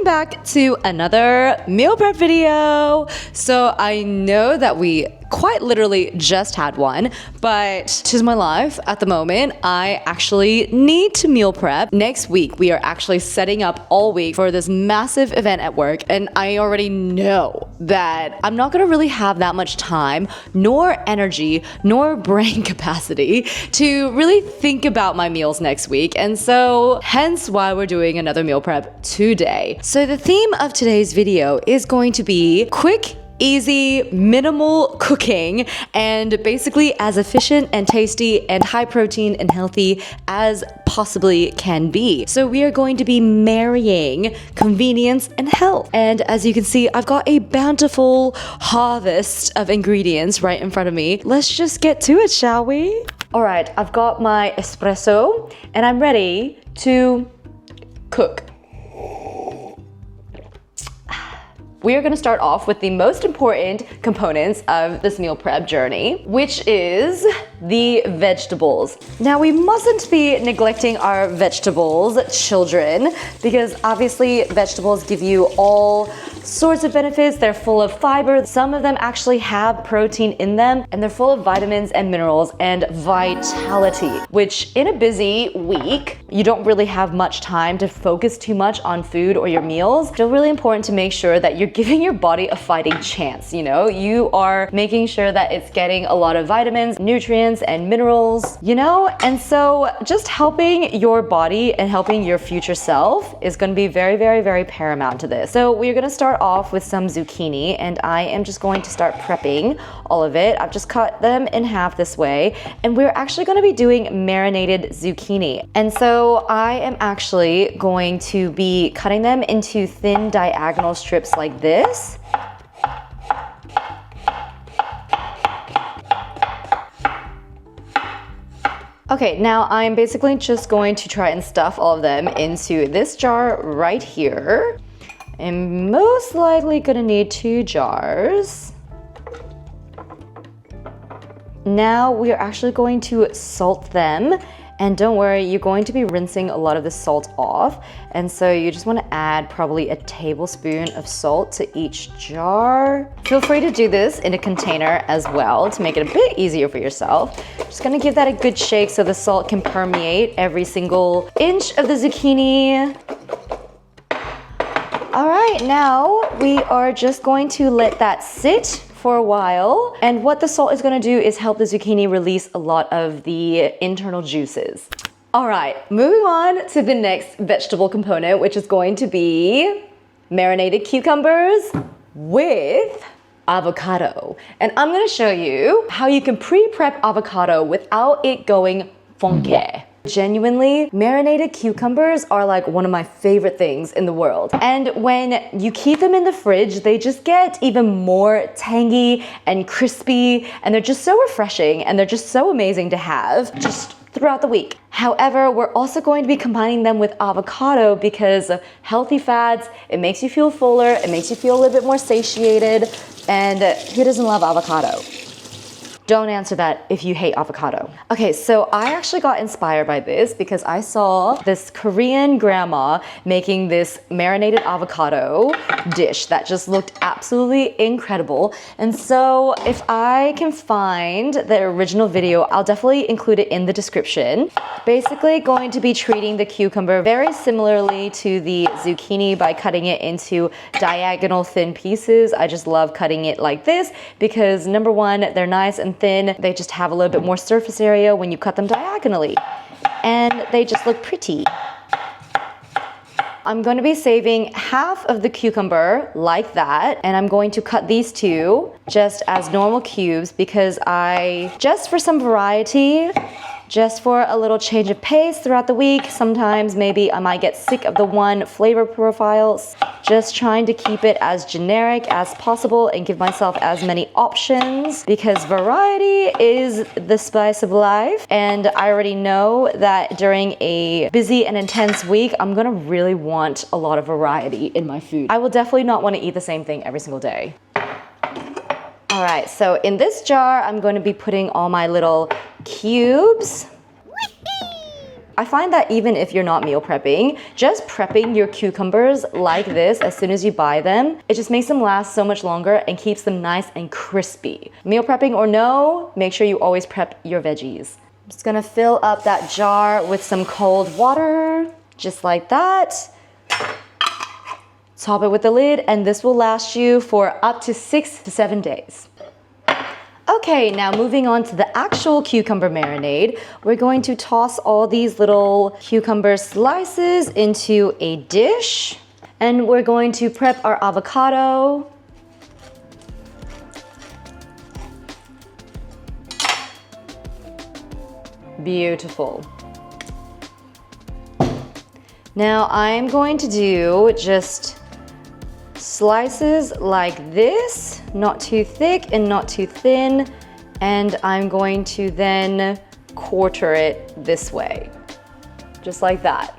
welcome back to another meal prep video. So I know that we quite literally just had one, but tis my life at the moment. I actually need to meal prep. Next week, we are actually setting up all week for this massive event at work, and I already know that I'm not gonna really have that much time, nor energy, nor brain capacity to really think about my meals next week, and so hence why we're doing another meal prep today. So the theme of today's video is going to be quick, easy, minimal cooking, and basically as efficient and tasty and high protein and healthy as possibly can be. So we are going to be marrying convenience and health. And as you can see, I've got a bountiful harvest of ingredients right in front of me. Let's just get to it, shall we? All right, I've got my espresso and I'm ready to cook. We are gonna start off with the most important components of this meal prep journey, which is the vegetables. Now, we mustn't be neglecting our vegetables, children, because obviously vegetables give you all sorts of benefits. They're full of fiber. Some of them actually have protein in them, and they're full of vitamins and minerals and vitality, which in a busy week, you don't really have much time to focus too much on food or your meals. It's still really important to make sure that you're giving your body a fighting chance, you know? You are making sure that it's getting a lot of vitamins, nutrients, and minerals, you know? And so just helping your body and helping your future self is gonna be very, very, very paramount to this. So we're gonna start off with some zucchini, and I am just going to start prepping all of it. I've just cut them in half this way, and we're actually gonna be doing marinated zucchini. And so I am actually going to be cutting them into thin diagonal strips like this. Okay, now I'm basically just going to try and stuff all of them into this jar right here. I'm most likely gonna need 2 jars. Now we are actually going to salt them. And don't worry, you're going to be rinsing a lot of the salt off. And so you just want to add probably a tablespoon of salt to each jar. Feel free to do this in a container as well to make it a bit easier for yourself. Just gonna give that a good shake so the salt can permeate every single inch of the zucchini. All right, now we are just going to let that sit for a while. And what the salt is gonna do is help the zucchini release a lot of the internal juices. All right, moving on to the next vegetable component, which is going to be marinated cucumbers with avocado. And I'm gonna show you how you can pre-prep avocado without it going funky. Genuinely, marinated cucumbers are like one of my favorite things in the world. And when you keep them in the fridge, they just get even more tangy and crispy, and they're just so refreshing, and they're just so amazing to have just throughout the week. However, we're also going to be combining them with avocado because of healthy fats. It makes you feel fuller, it makes you feel a little bit more satiated, and who doesn't love avocado? Don't answer that if you hate avocado. Okay, so I actually got inspired by this because I saw this Korean grandma making this marinated avocado dish that just looked absolutely incredible. And so if I can find the original video, I'll definitely include it in the description. Basically going to be treating the cucumber very similarly to the zucchini by cutting it into diagonal thin pieces. I just love cutting it like this because number one, they're nice and thin. They just have a little bit more surface area when you cut them diagonally, and they just look pretty. I'm going to be saving half of the cucumber like that, and I'm going to cut these two just as normal cubes because just for some variety, just for a little change of pace throughout the week. Sometimes maybe I might get sick of the one flavor profiles. Just trying to keep it as generic as possible and give myself as many options because variety is the spice of life. And I already know that during a busy and intense week, I'm gonna really want a lot of variety in my food. I will definitely not want to eat the same thing every single day. All right, so in this jar, I'm going to be putting all my little cubes. I find that even if you're not meal prepping, just prepping your cucumbers like this as soon as you buy them, it just makes them last so much longer and keeps them nice and crispy. Meal prepping or no, make sure you always prep your veggies. I'm just gonna fill up that jar with some cold water, just like that. Top it with the lid, and this will last you for up to 6 to 7 days. Okay, now moving on to the actual cucumber marinade, we're going to toss all these little cucumber slices into a dish, and we're going to prep our avocado. Beautiful. Now I'm going to do just slices like this, not too thick and not too thin, and I'm going to then quarter it this way, just like that.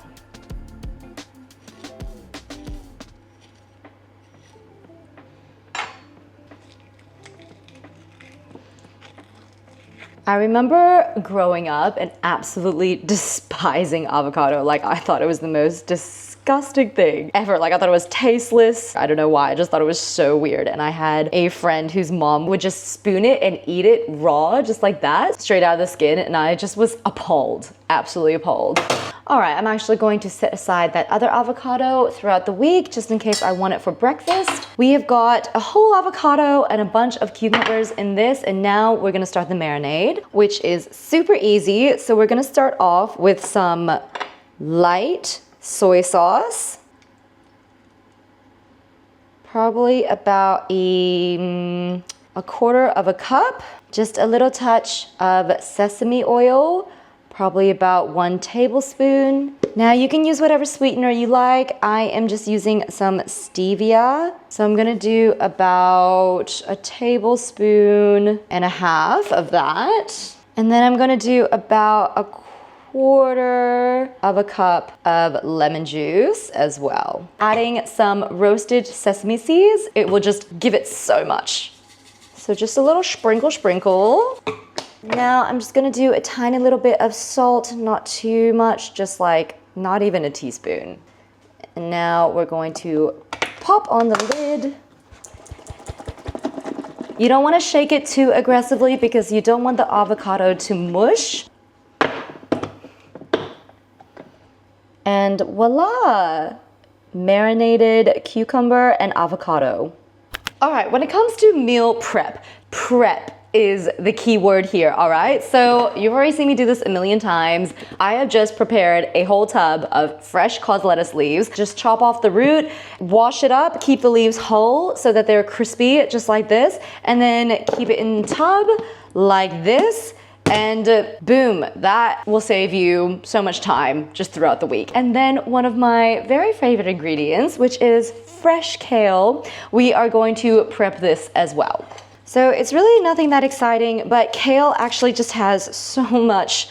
I remember growing up and absolutely despising avocado. Like, I thought it was the most disgusting thing ever. Like, I thought it was tasteless. I don't know why, I just thought it was so weird. And I had a friend whose mom would just spoon it and eat it raw, just like that, straight out of the skin, and I just was appalled, absolutely appalled. All right, I'm actually going to set aside that other avocado throughout the week just in case I want it for breakfast. We have got a whole avocado and a bunch of cucumbers in this, and now we're gonna start the marinade, which is super easy. So we're gonna start off with some light soy sauce. Probably about a quarter of a cup. Just a little touch of sesame oil. Probably about 1 tablespoon. Now you can use whatever sweetener you like. I am just using some stevia. So I'm gonna do about 1.5 tablespoons of that. And then I'm gonna do about 1/4 of a cup of lemon juice as well. Adding some roasted sesame seeds, it will just give it so much. So just a little sprinkle. Now I'm just gonna do a tiny little bit of salt, not too much, just like not even a teaspoon. And now we're going to pop on the lid. You don't wanna shake it too aggressively because you don't want the avocado to mush. And voila, marinated cucumber and avocado. All right, when it comes to meal prep is the key word here, all right? So you've already seen me do this a million times. I have just prepared a whole tub of fresh cos lettuce leaves. Just chop off the root, wash it up, keep the leaves whole so that they're crispy, just like this, and then keep it in the tub like this. And boom, that will save you so much time just throughout the week. And then one of my very favorite ingredients, which is fresh kale, we are going to prep this as well. So it's really nothing that exciting, but kale actually just has so much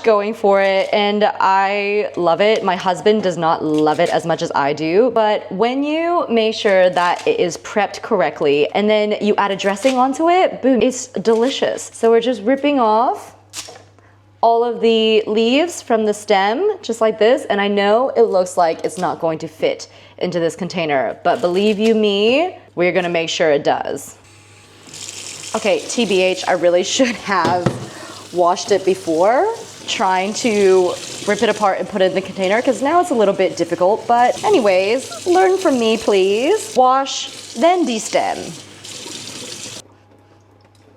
going for it, and I love it. My husband does not love it as much as I do, but when you make sure that it is prepped correctly and then you add a dressing onto it, boom, it's delicious. So we're just ripping off all of the leaves from the stem, just like this, and I know it looks like it's not going to fit into this container, but believe you me, we're gonna make sure it does. Okay, TBH, I really should have washed it before trying to rip it apart and put it in the container, because now it's a little bit difficult, but anyways, learn from me, please. Wash, then destem.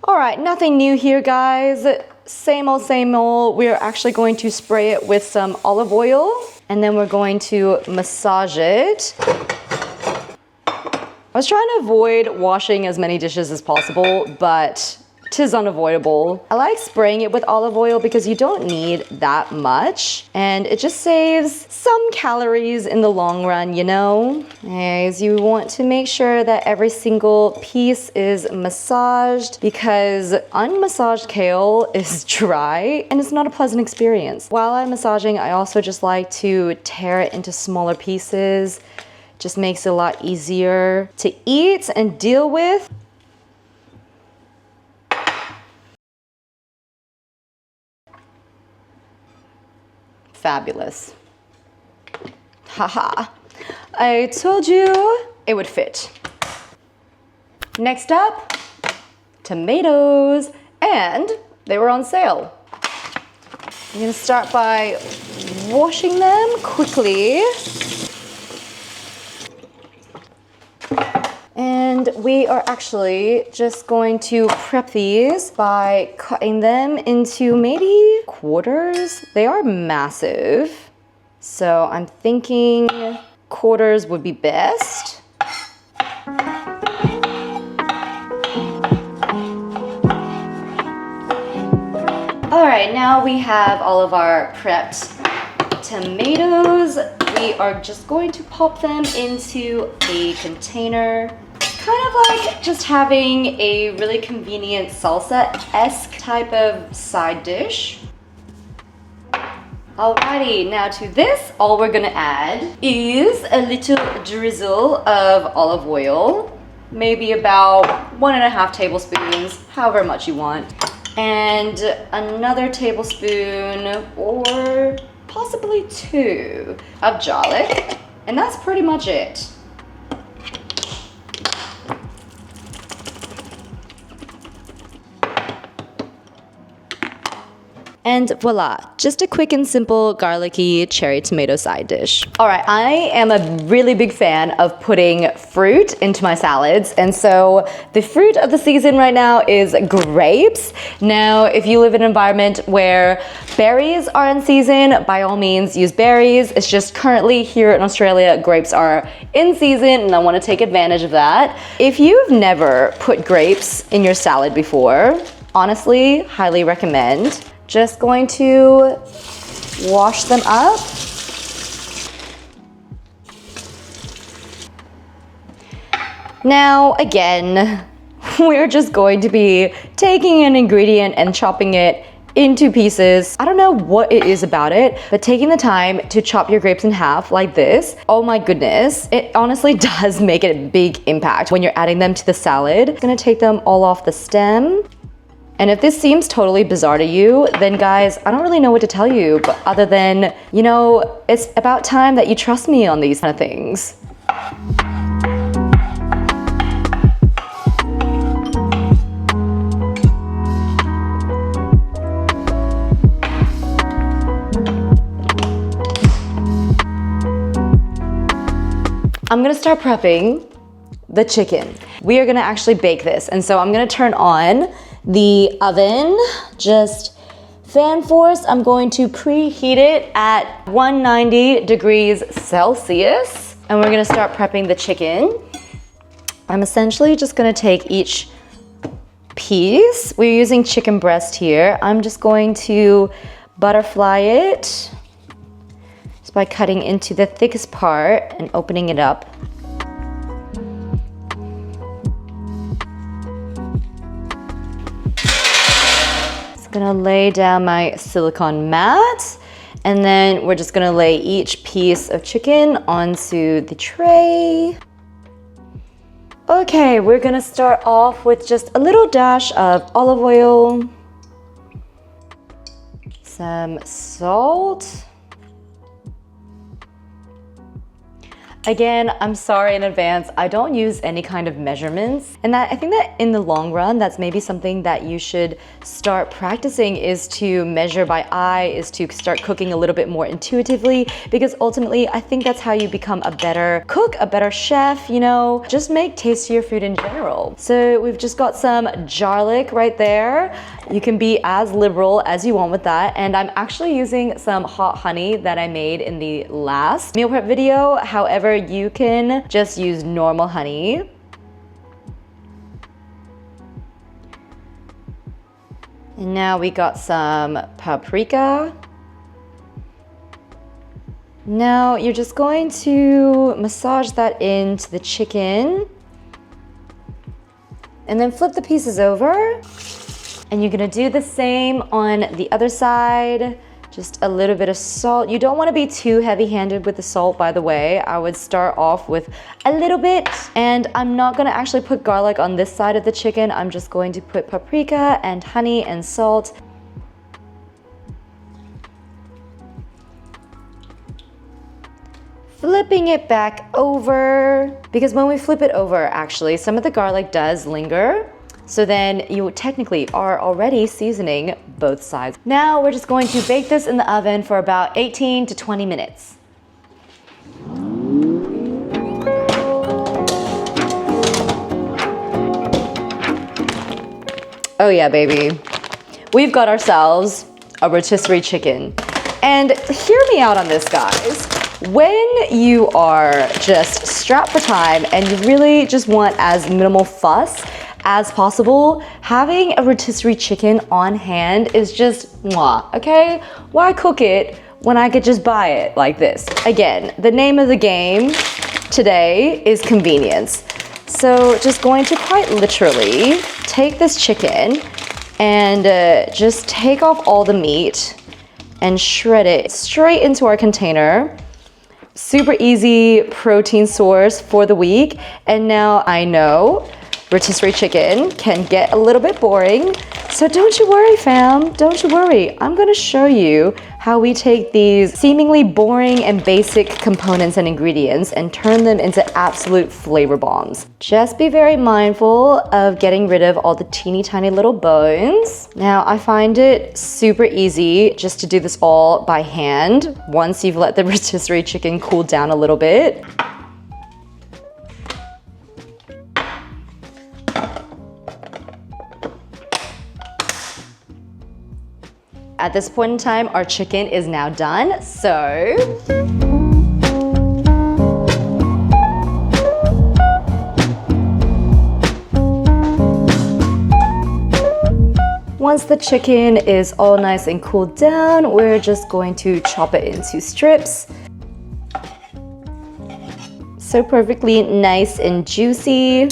All right, nothing new here, guys. Same old, same old. We're actually going to spray it with some olive oil, and then we're going to massage it. I was trying to avoid washing as many dishes as possible, but 'tis unavoidable. I like spraying it with olive oil because you don't need that much, and it just saves some calories in the long run, you know? Anyways, you want to make sure that every single piece is massaged because unmassaged kale is dry and it's not a pleasant experience. While I'm massaging, I also just like to tear it into smaller pieces. Just makes it a lot easier to eat and deal with. Fabulous. Haha. I told you it would fit. Next up, tomatoes, and they were on sale. I'm gonna start by washing them quickly. And we are actually just going to prep these by cutting them into maybe quarters. They are massive, so I'm thinking quarters would be best. All right, now we have all of our prepped tomatoes. We are just going to pop them into a container. Kind of like just having a really convenient salsa-esque type of side dish. Alrighty, now to this, all we're gonna add is a little drizzle of olive oil, maybe about 1.5 tablespoons, however much you want, and another tablespoon or possibly 2 of garlic, and that's pretty much it. And voila, just a quick and simple garlicky cherry tomato side dish. All right, I am a really big fan of putting fruit into my salads. And so the fruit of the season right now is grapes. Now, if you live in an environment where berries are in season, by all means use berries. It's just currently here in Australia, grapes are in season and I want to take advantage of that. If you've never put grapes in your salad before, honestly, highly recommend. Just going to wash them up. Now, again, we're just going to be taking an ingredient and chopping it into pieces. I don't know what it is about it, but taking the time to chop your grapes in half like this, oh my goodness, it honestly does make a big impact when you're adding them to the salad. I'm gonna take them all off the stem. And if this seems totally bizarre to you, then guys, I don't really know what to tell you, but other than, you know, it's about time that you trust me on these kind of things. I'm gonna start prepping the chicken. We are gonna actually bake this, and so I'm gonna turn on the oven, just fan force. I'm going to preheat it at 190 degrees Celsius, and we're gonna start prepping the chicken. I'm essentially just gonna take each piece. We're using chicken breast here. I'm just going to butterfly it just by cutting into the thickest part and opening it up. Gonna lay down my silicone mat, and then we're just gonna lay each piece of chicken onto the tray. Okay, we're gonna start off with just a little dash of olive oil, some salt. Again, I'm sorry in advance, I don't use any kind of measurements. And I think that in the long run, that's maybe something that you should start practicing, is to measure by eye, is to start cooking a little bit more intuitively, because ultimately I think that's how you become a better cook, a better chef, you know, just make tastier food in general. So we've just got some garlic right there. You can be as liberal as you want with that. And I'm actually using some hot honey that I made in the last meal prep video. However, you can just use normal honey. And now we got some paprika. Now you're just going to massage that into the chicken. And then flip the pieces over. And you're gonna do the same on the other side. Just a little bit of salt. You don't want to be too heavy-handed with the salt, by the way. I would start off with a little bit. And I'm not going to actually put garlic on this side of the chicken. I'm just going to put paprika and honey and salt. flipping it back over, because when we flip it over, actually, some of the garlic does linger. So then you technically are already seasoning both sides. Now we're just going to bake this in the oven for about 18 to 20 minutes. Oh yeah, baby. We've got ourselves a rotisserie chicken. And hear me out on this, guys. When you are just strapped for time and you really just want as minimal fuss as possible, having a rotisserie chicken on hand is just mwah, okay? Why cook it when I could just buy it like this? Again, the name of the game today is convenience. So just going to quite literally take this chicken and just take off all the meat and shred it straight into our container. Super easy protein source for the week. And now I know rotisserie chicken can get a little bit boring. So don't you worry, fam, don't you worry. I'm gonna show you how we take these seemingly boring and basic components and ingredients and turn them into absolute flavor bombs. Just be very mindful of getting rid of all the teeny tiny little bones. Now, I find it super easy just to do this all by hand once you've let the rotisserie chicken cool down a little bit. At this point in time, our chicken is now done, so once the chicken is all nice and cooled down, we're just going to chop it into strips. So perfectly nice and juicy.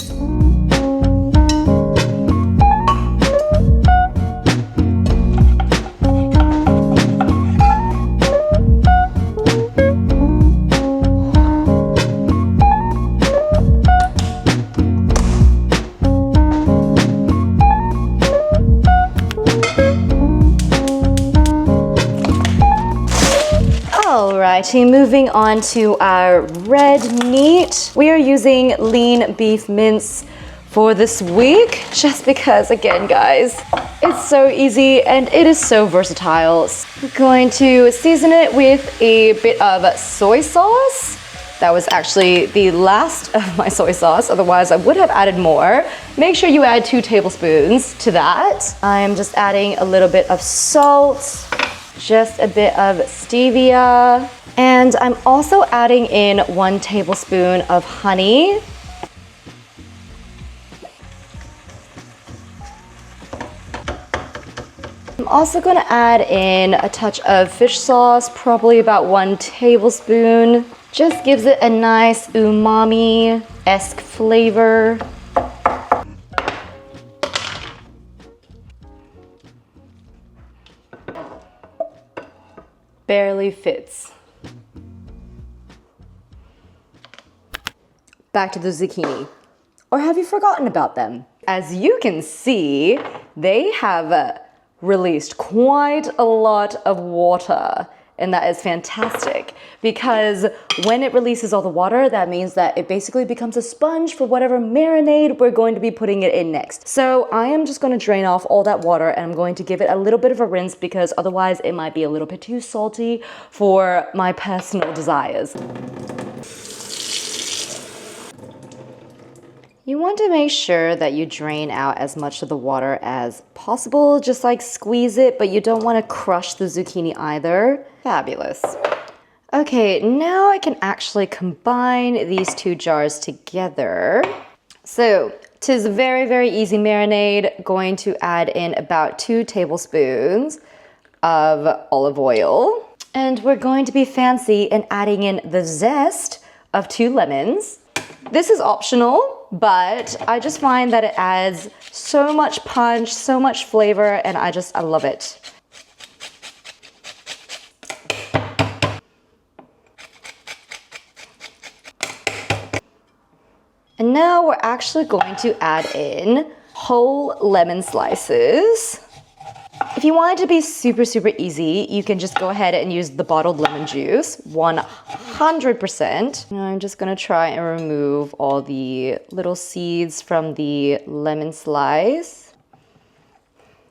Alrighty, moving on to our red meat. We are using lean beef mince for this week, just because, again, guys, it's so easy and it is so versatile. We're going to season it with a bit of soy sauce. That was actually the last of my soy sauce, otherwise I would have added more. Make sure you add 2 tablespoons to that. I'm just adding a little bit of salt, just a bit of stevia, and I'm also adding in 1 tablespoon of honey. I'm also going to add in a touch of fish sauce, probably about 1 tablespoon. Just gives it a nice umami-esque flavor. Barely fits. Back to the zucchini. Or have you forgotten about them? As you can see, they have released quite a lot of water, and that is fantastic because when it releases all the water, that means that it basically becomes a sponge for whatever marinade we're going to be putting it in next. So I am just going to drain off all that water and I'm going to give it a little bit of a rinse because otherwise it might be a little bit too salty for my personal desires. You want to make sure that you drain out as much of the water as possible, just like squeeze it, but you don't want to crush the zucchini either. Fabulous. Okay, now I can actually combine these 2 jars together. So, tis a very, very easy marinade. Going to add in about 2 tablespoons of olive oil. And we're going to be fancy and adding in the zest of 2 lemons. This is optional, but I just find that it adds so much punch, so much flavor, and I love it. And now we're actually going to add in whole lemon slices. If you want it to be super, super easy, you can just go ahead and use the bottled lemon juice, 100%. And I'm just gonna try and remove all the little seeds from the lemon slice.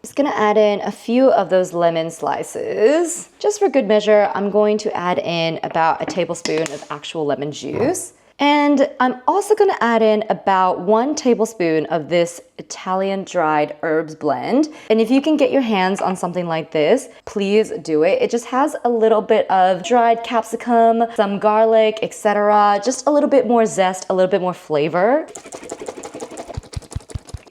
Just gonna add in a few of those lemon slices. Just for good measure, I'm going to add in about a tablespoon of actual lemon juice. And I'm also gonna add in about 1 tablespoon of this Italian dried herbs blend. And if you can get your hands on something like this, please do it. It just has a little bit of dried capsicum, some garlic, etc. Just a little bit more zest, a little bit more flavor.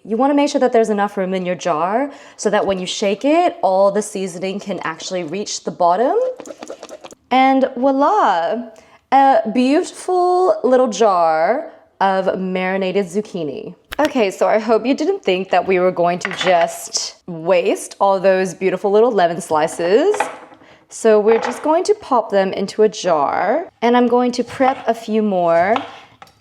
You want to make sure that there's enough room in your jar so that when you shake it, all the seasoning can actually reach the bottom. And voila! A beautiful little jar of marinated zucchini. Okay, so I hope you didn't think that we were going to just waste all those beautiful little lemon slices. So we're just going to pop them into a jar, and I'm going to prep a few more.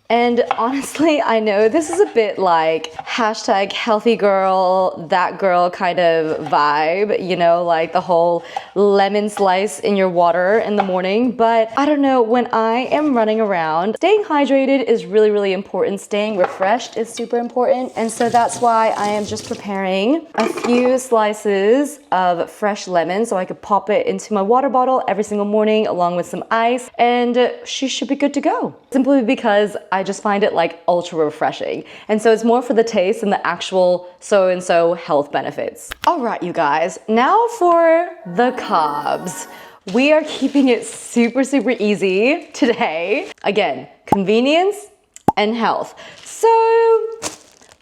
And honestly, I know this is a bit like hashtag healthy girl, that girl kind of vibe, you know, like the whole lemon slice in your water in the morning. But I don't know, when I am running around, staying hydrated is really, really important. Staying refreshed is super important. And so that's why I am just preparing a few slices of fresh lemon so I could pop it into my water bottle every single morning along with some ice, and she should be good to go. Simply because I just find it like ultra refreshing. And so it's more for the taste and the actual so-and-so health benefits. All right, you guys, now for the carbs. We are keeping it super, super easy today. Again, convenience and health. So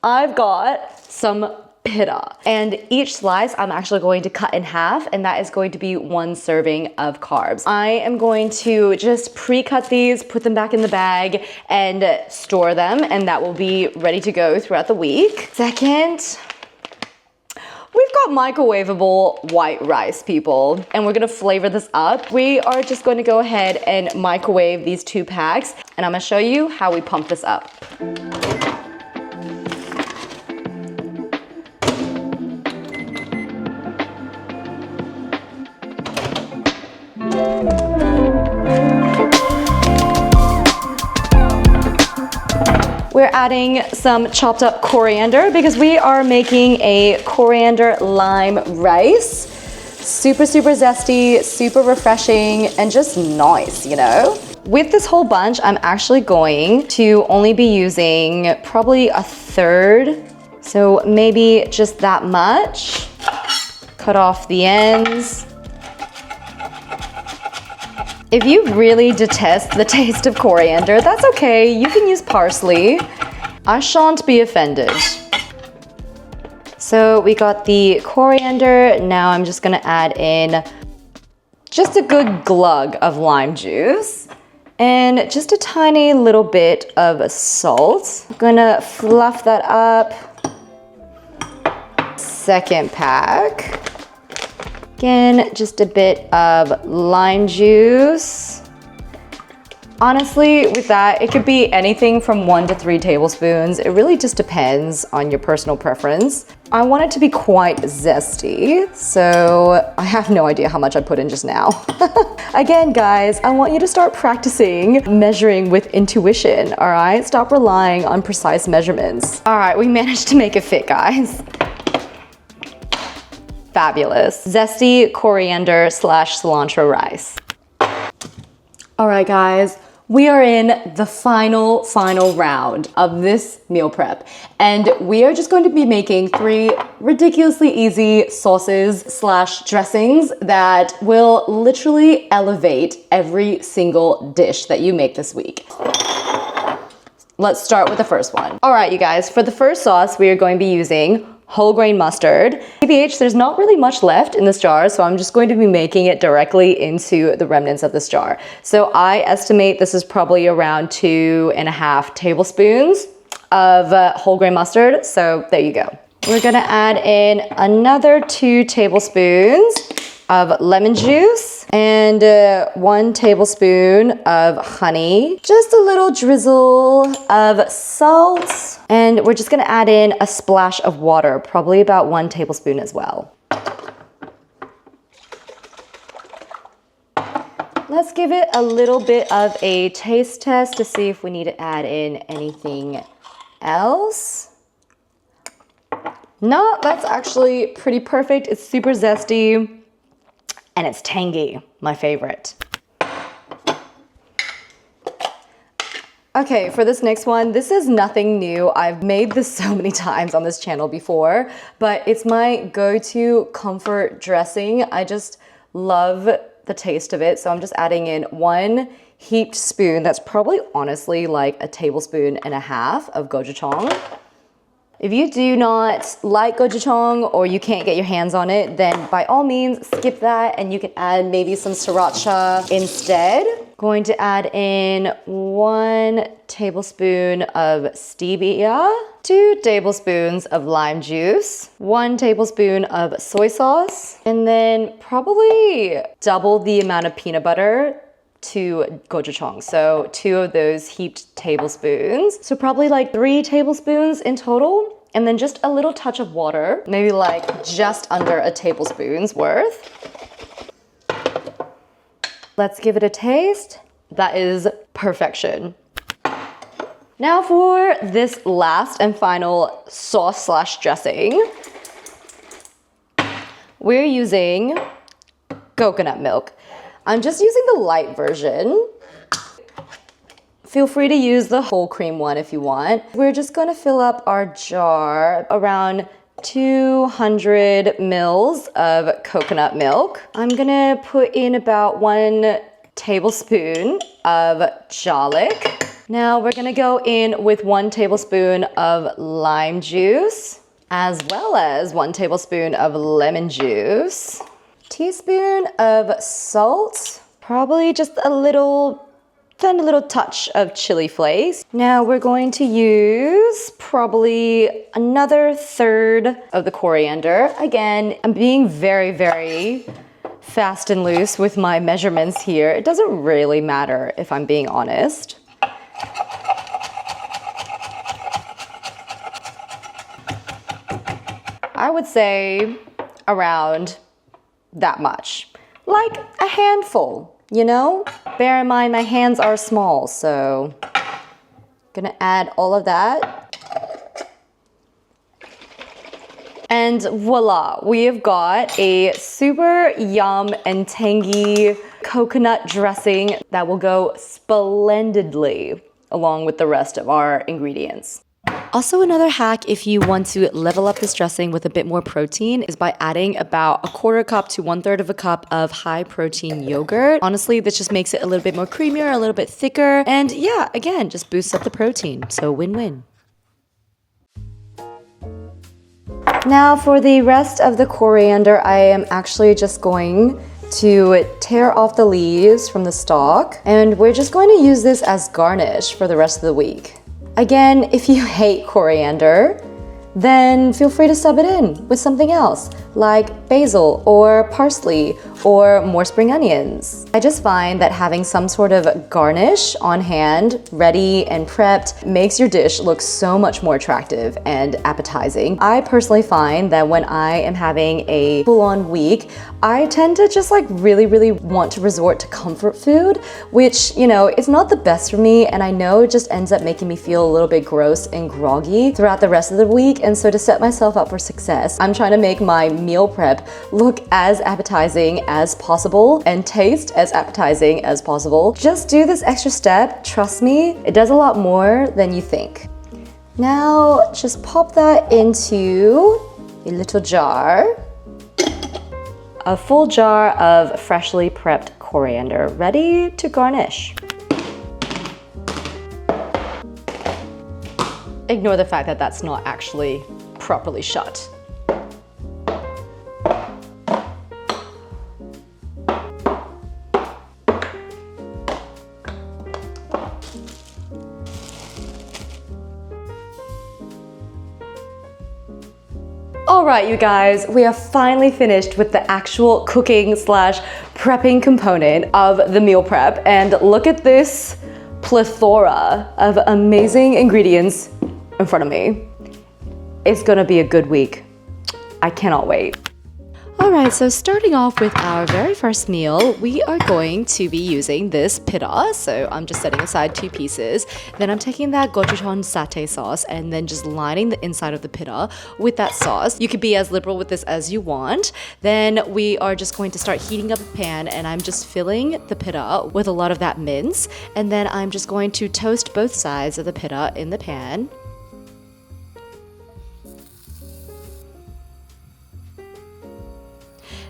I've got some pita, and each slice I'm actually going to cut in half, and that is going to be 1 serving of carbs. I am going to just pre-cut these, put them back in the bag, and store them, and that will be ready to go throughout the week. Second, we've got microwavable white rice, people, and we're gonna flavor this up. We are just going to go ahead and microwave these 2 packs, and I'm gonna show you how we pump this up. We're adding some chopped up coriander because we are making a coriander lime rice. Super, super zesty, super refreshing, and just nice, you know? With this whole bunch, I'm actually going to only be using probably 1/3. So maybe just that much. Cut off the ends. If you really detest the taste of coriander, that's okay. You can use parsley. I shan't be offended. So we got the coriander. Now I'm just gonna add in just a good glug of lime juice and just a tiny little bit of salt. I'm gonna fluff that up. Second pack. Again, just a bit of lime juice. Honestly, with that, it could be anything from 1 to 3 tablespoons. It really just depends on your personal preference. I want it to be quite zesty, so I have no idea how much I put in just now. Again, guys, I want you to start practicing measuring with intuition, all right? Stop relying on precise measurements. All right, we managed to make it fit, guys. Fabulous. Zesty coriander / cilantro rice. All right, guys, we are in the final round of this meal prep. And we are just going to be making 3 ridiculously easy sauces / dressings that will literally elevate every single dish that you make this week. Let's start with the first one. All right, you guys, for the first sauce, we are going to be using whole grain mustard. TBH, there's not really much left in this jar, so I'm just going to be making it directly into the remnants of this jar. So I estimate this is probably around 2.5 tablespoons of whole grain mustard. So there you go. We're gonna add in another 2 tablespoons of lemon juice and 1 tablespoon of honey, just a little drizzle of salt, and we're just gonna add in a splash of water, probably about 1 tablespoon as well. Let's give it a little bit of a taste test to see if we need to add in anything else. No, that's actually pretty perfect. It's super zesty and it's tangy, my favorite. Okay, for this next one, this is nothing new. I've made this so many times on this channel before, but it's my go-to comfort dressing. I just love the taste of it. So I'm just adding in 1 heaped spoon. That's probably honestly like a tablespoon and a half of gochujang. If you do not like gochujang or you can't get your hands on it, then by all means skip that and you can add maybe some sriracha instead. Going to add in 1 tablespoon of stevia, 2 tablespoons of lime juice, 1 tablespoon of soy sauce, and then probably double the amount of peanut butter to gochujang. So 2 of those heaped tablespoons. So probably like 3 tablespoons in total. And then just a little touch of water, maybe like just under a tablespoon's worth. Let's give it a taste. That is perfection. Now for this last and final sauce slash dressing, we're using coconut milk. I'm just using the light version. Feel free to use the whole cream one if you want. We're just gonna fill up our jar around 200 mils of coconut milk. I'm gonna put in about 1 tablespoon of garlic. Now we're gonna go in with 1 tablespoon of lime juice, as well as 1 tablespoon of lemon juice, teaspoon of salt, probably just a little touch of chili flakes. Now we're going to use probably another 1/3 of the coriander. Again, I'm being very, very fast and loose with my measurements here. It doesn't really matter if I'm being honest. I would say around that much, like a handful. You know, bear in mind my hands are small, so gonna add all of that. And voila, we have got a super yum and tangy coconut dressing that will go splendidly along with the rest of our ingredients. Also, another hack if you want to level up this dressing with a bit more protein is by adding about 1/4 cup to 1/3 of a cup of high protein yogurt. Honestly, this just makes it a little bit more creamier, a little bit thicker, and yeah, again, just boosts up the protein. So win-win. Now for the rest of the coriander, I am actually just going to tear off the leaves from the stalk, and we're just going to use this as garnish for the rest of the week. Again, if you hate coriander, then feel free to sub it in with something else, like basil or parsley or more spring onions. I just find that having some sort of garnish on hand, ready and prepped, makes your dish look so much more attractive and appetizing. I personally find that when I am having a full-on week, I tend to just like really want to resort to comfort food, which, you know, is not the best for me, and I know it just ends up making me feel a little bit gross and groggy throughout the rest of the week. And so to set myself up for success, I'm trying to make my meal prep look as appetizing as possible and taste as appetizing as possible. Just do this extra step. Trust me, it does a lot more than you think. Now, just pop that into a little jar. A full jar of freshly prepped coriander, ready to garnish. Ignore the fact that that's not actually properly shut. All right, you guys, we are finally finished with the actual cooking slash prepping component of the meal prep. And look at this plethora of amazing ingredients in front of me. It's gonna be a good week. I cannot wait. Alright, so starting off with our very first meal, we are going to be using this pita. So I'm just setting aside 2 pieces. Then I'm taking that gochujang satay sauce and then just lining the inside of the pita with that sauce. You could be as liberal with this as you want. Then we are just going to start heating up a pan, and I'm just filling the pita with a lot of that mince. And then I'm just going to toast both sides of the pita in the pan.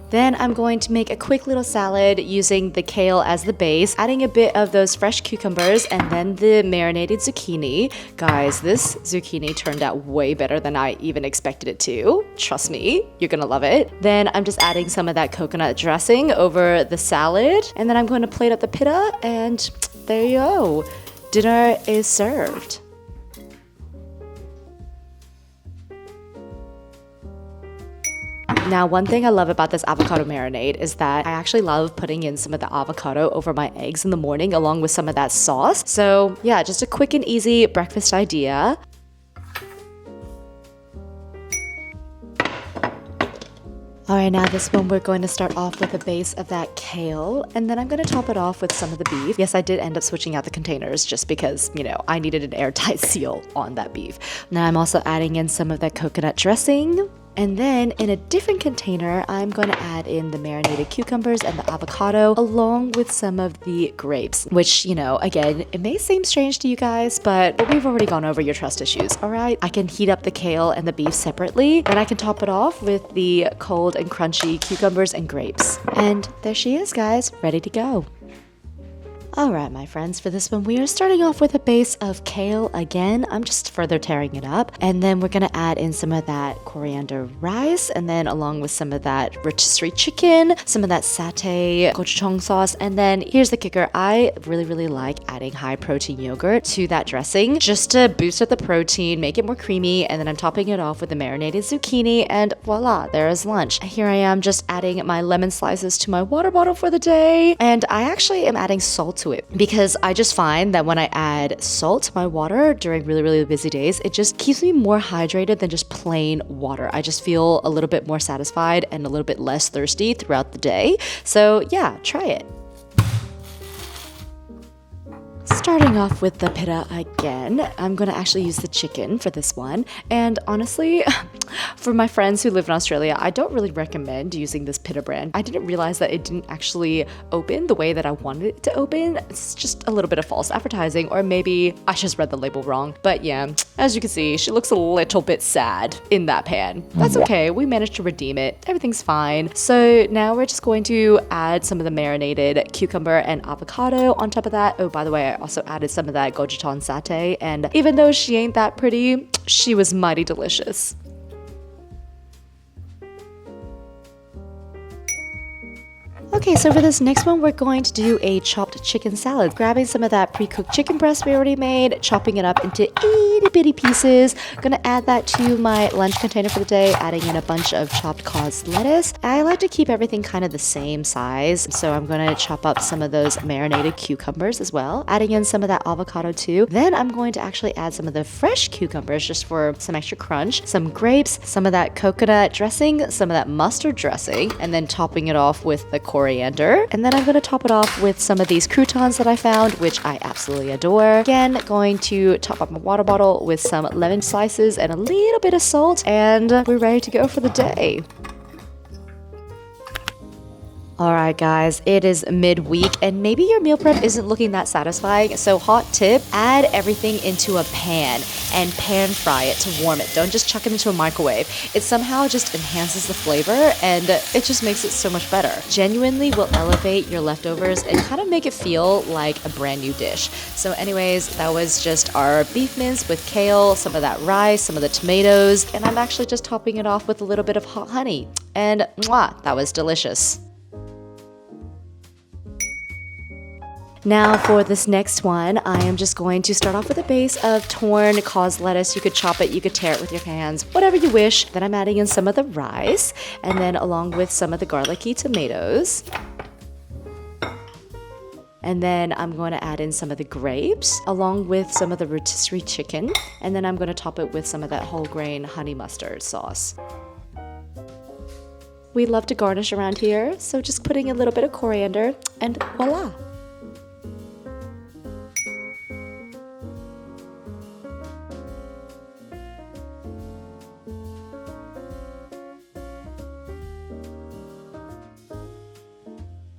Then I'm going to make a quick little salad using the kale as the base, adding a bit of those fresh cucumbers and then the marinated zucchini. Guys, this zucchini turned out way better than I even expected it to. Trust me, you're gonna love it. Then I'm just adding some of that coconut dressing over the salad, and then I'm going to plate up the pita, and there you go. Dinner is served. Now, one thing I love about this avocado marinade is that I actually love putting in some of the avocado over my eggs in the morning along with some of that sauce. So yeah, just a quick and easy breakfast idea. Alright, now this one we're going to start off with a base of that kale, and then I'm going to top it off with some of the beef. Yes, I did end up switching out the containers just because, you know, I needed an airtight seal on that beef. Now I'm also adding in some of that coconut dressing. And then in a different container, I'm going to add in the marinated cucumbers and the avocado along with some of the grapes, which, you know, again, it may seem strange to you guys, but we've already gone over your trust issues, all right? I can heat up the kale and the beef separately, then I can top it off with the cold and crunchy cucumbers and grapes. And there she is, guys, ready to go. Alright, my friends, for this one we are starting off with a base of kale again. I'm just further tearing it up, and then we're gonna add in some of that coriander rice, and then along with some of that rotisserie chicken, some of that satay gochujang sauce, and then here's the kicker. I really like adding high protein yogurt to that dressing just to boost up the protein, make it more creamy, and then I'm topping it off with the marinated zucchini, and voila, there is lunch. Here I am just adding my lemon slices to my water bottle for the day, and I actually am adding salt to it because I just find that when I add salt to my water during really busy days, it just keeps me more hydrated than just plain water. I just feel a little bit more satisfied and a little bit less thirsty throughout the day. So yeah, try it. Starting off with the pita again, I'm going to actually use the chicken for this one. And honestly, for my friends who live in Australia, I don't really recommend using this pita brand. I didn't realize that it didn't actually open the way that I wanted it to open. It's just a little bit of false advertising, or maybe I just read the label wrong. But yeah, as you can see, she looks a little bit sad in that pan. That's okay, we managed to redeem it. Everything's fine. So now we're just going to add some of the marinated cucumber and avocado on top of that. Oh, by the way, I also added some of that gochujang satay, and even though she ain't that pretty, she was mighty delicious. Okay, so for this next one, we're going to do a chopped chicken salad. Grabbing some of that pre-cooked chicken breast we already made, chopping it up into itty bitty pieces. Gonna add that to my lunch container for the day, adding in a bunch of chopped cos lettuce. I like to keep everything kind of the same size, so I'm gonna chop up some of those marinated cucumbers as well, adding in some of that avocado too. Then I'm going to actually add some of the fresh cucumbers just for some extra crunch, some grapes, some of that coconut dressing, some of that mustard dressing, and then topping it off with the coriander. And then I'm going to top it off with some of these croutons that I found, which I absolutely adore. Again, going to top up my water bottle with some lemon slices and a little bit of salt, and we're ready to go for the day. Alright guys, it is midweek and maybe your meal prep isn't looking that satisfying, so hot tip, add everything into a pan and pan fry it to warm it. Don't just chuck it into a microwave. It somehow just enhances the flavor and it just makes it so much better. Genuinely will elevate your leftovers and kind of make it feel like a brand new dish. So anyways, that was just our beef mince with kale, some of that rice, some of the tomatoes, and I'm actually just topping it off with a little bit of hot honey. And mwah, that was delicious. Now for this next one, I am just going to start off with a base of torn cos lettuce. You could chop it, you could tear it with your hands, whatever you wish. Then I'm adding in some of the rice, and then along with some of the garlicky tomatoes. And then I'm going to add in some of the grapes, along with some of the rotisserie chicken. And then I'm going to top it with some of that whole grain honey mustard sauce. We love to garnish around here, so just putting a little bit of coriander and voila.